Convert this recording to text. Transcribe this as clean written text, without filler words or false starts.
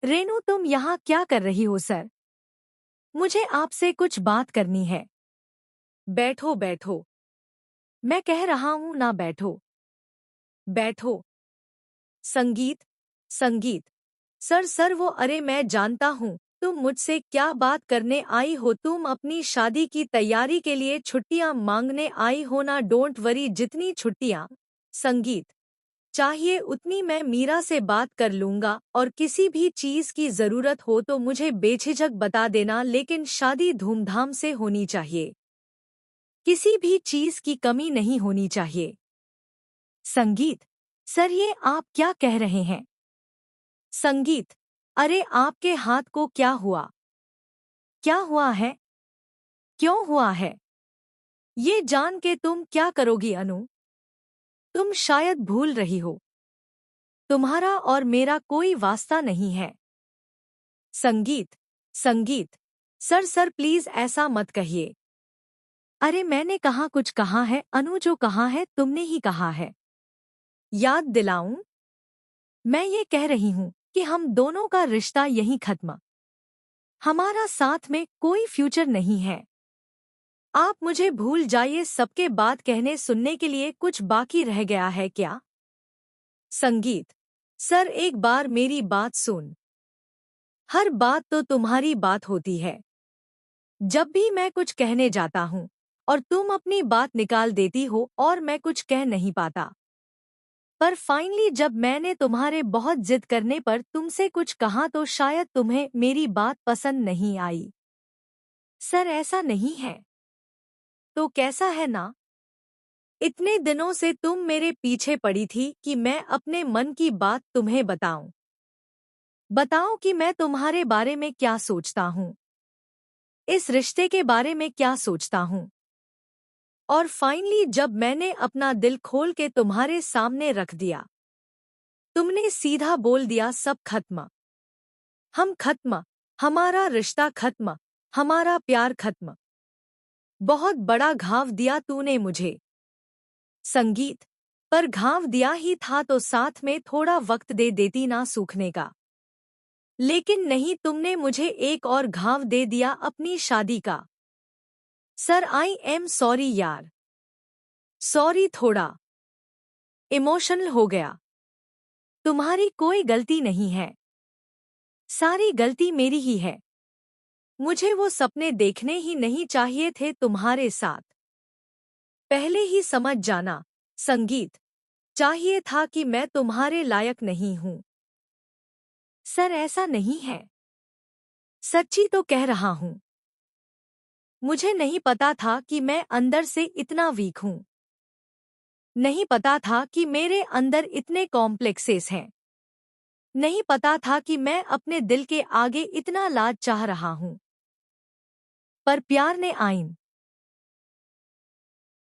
रेनू, तुम यहाँ क्या कर रही हो सर? मुझे आपसे कुछ बात करनी है। बैठो बैठो। मैं कह रहा हूँ ना, बैठो। बैठो। संगीत। संगीत। सर सर वो, अरे मैं जानता हूँ तुम मुझसे क्या बात करने आई हो। तुम अपनी शादी की तैयारी के लिए छुट्टियां मांगने आई हो ना। डोंट वरी, जितनी छुट्टियां संगीत चाहिए उतनी मैं मीरा से बात कर लूंगा, और किसी भी चीज की जरूरत हो तो मुझे बेझिझक बता देना, लेकिन शादी धूमधाम से होनी चाहिए। किसी भी चीज की कमी नहीं होनी चाहिए। संगीत। सर ये आप क्या कह रहे हैं? संगीत। अरे आपके हाथ को क्या हुआ? क्या हुआ है? क्यों हुआ है? ये जान के तुम क्या करोगी अनु? तुम शायद भूल रही हो, तुम्हारा और मेरा कोई वास्ता नहीं है। संगीत। संगीत। सर सर प्लीज ऐसा मत कहिए। अरे मैंने कहाँ कुछ कहा है अनु? जो कहा है तुमने ही कहा है। याद दिलाऊं? मैं ये कह रही हूँ कि हम दोनों का रिश्ता यहीं खत्म। हमारा साथ में कोई फ्यूचर नहीं है। आप मुझे भूल जाइए। सबके बात कहने सुनने के लिए कुछ बाकी रह गया है क्या? संगीत। सर एक बार मेरी बात सुन। हर बात तो तुम्हारी बात होती है। जब भी मैं कुछ कहने जाता हूँ और तुम अपनी बात निकाल देती हो और मैं कुछ कह नहीं पाता। पर फाइनली जब मैंने तुम्हारे बहुत जिद करने पर तुमसे कुछ कहा तो शायद तुम्हें मेरी बात पसंद नहीं आई। सर ऐसा नहीं है। तो कैसा है ना? इतने दिनों से तुम मेरे पीछे पड़ी थी कि मैं अपने मन की बात तुम्हें बताऊं। बताओ कि मैं तुम्हारे बारे में क्या सोचता हूँ, इस रिश्ते के बारे में क्या सोचता हूँ। और फाइनली जब मैंने अपना दिल खोल के तुम्हारे सामने रख दिया, तुमने सीधा बोल दिया सब खत्म। हम खत्म। हमारा रिश्ता खत्म। हमारा प्यार खत्म। बहुत बड़ा घाव दिया तूने मुझे। संगीत। पर घाव दिया ही था तो साथ में थोड़ा वक्त दे देती ना सूखने का। लेकिन नहीं, तुमने मुझे एक और घाव दे दिया अपनी शादी का। सर आई एम सॉरी यार। सॉरी, थोड़ा इमोशनल हो गया। तुम्हारी कोई गलती नहीं है। सारी गलती मेरी ही है। मुझे वो सपने देखने ही नहीं चाहिए थे तुम्हारे साथ। पहले ही समझ जाना। संगीत। चाहिए था कि मैं तुम्हारे लायक नहीं हूँ। सर ऐसा नहीं है। सच्ची तो कह रहा हूँ। मुझे नहीं पता था कि मैं अंदर से इतना वीक हूँ। नहीं पता था कि मेरे अंदर इतने कॉम्प्लेक्सेस हैं। नहीं पता था कि मैं अपने दिल के आगे इतना लाज चाह रहा हूँ। पर प्यार ने आईन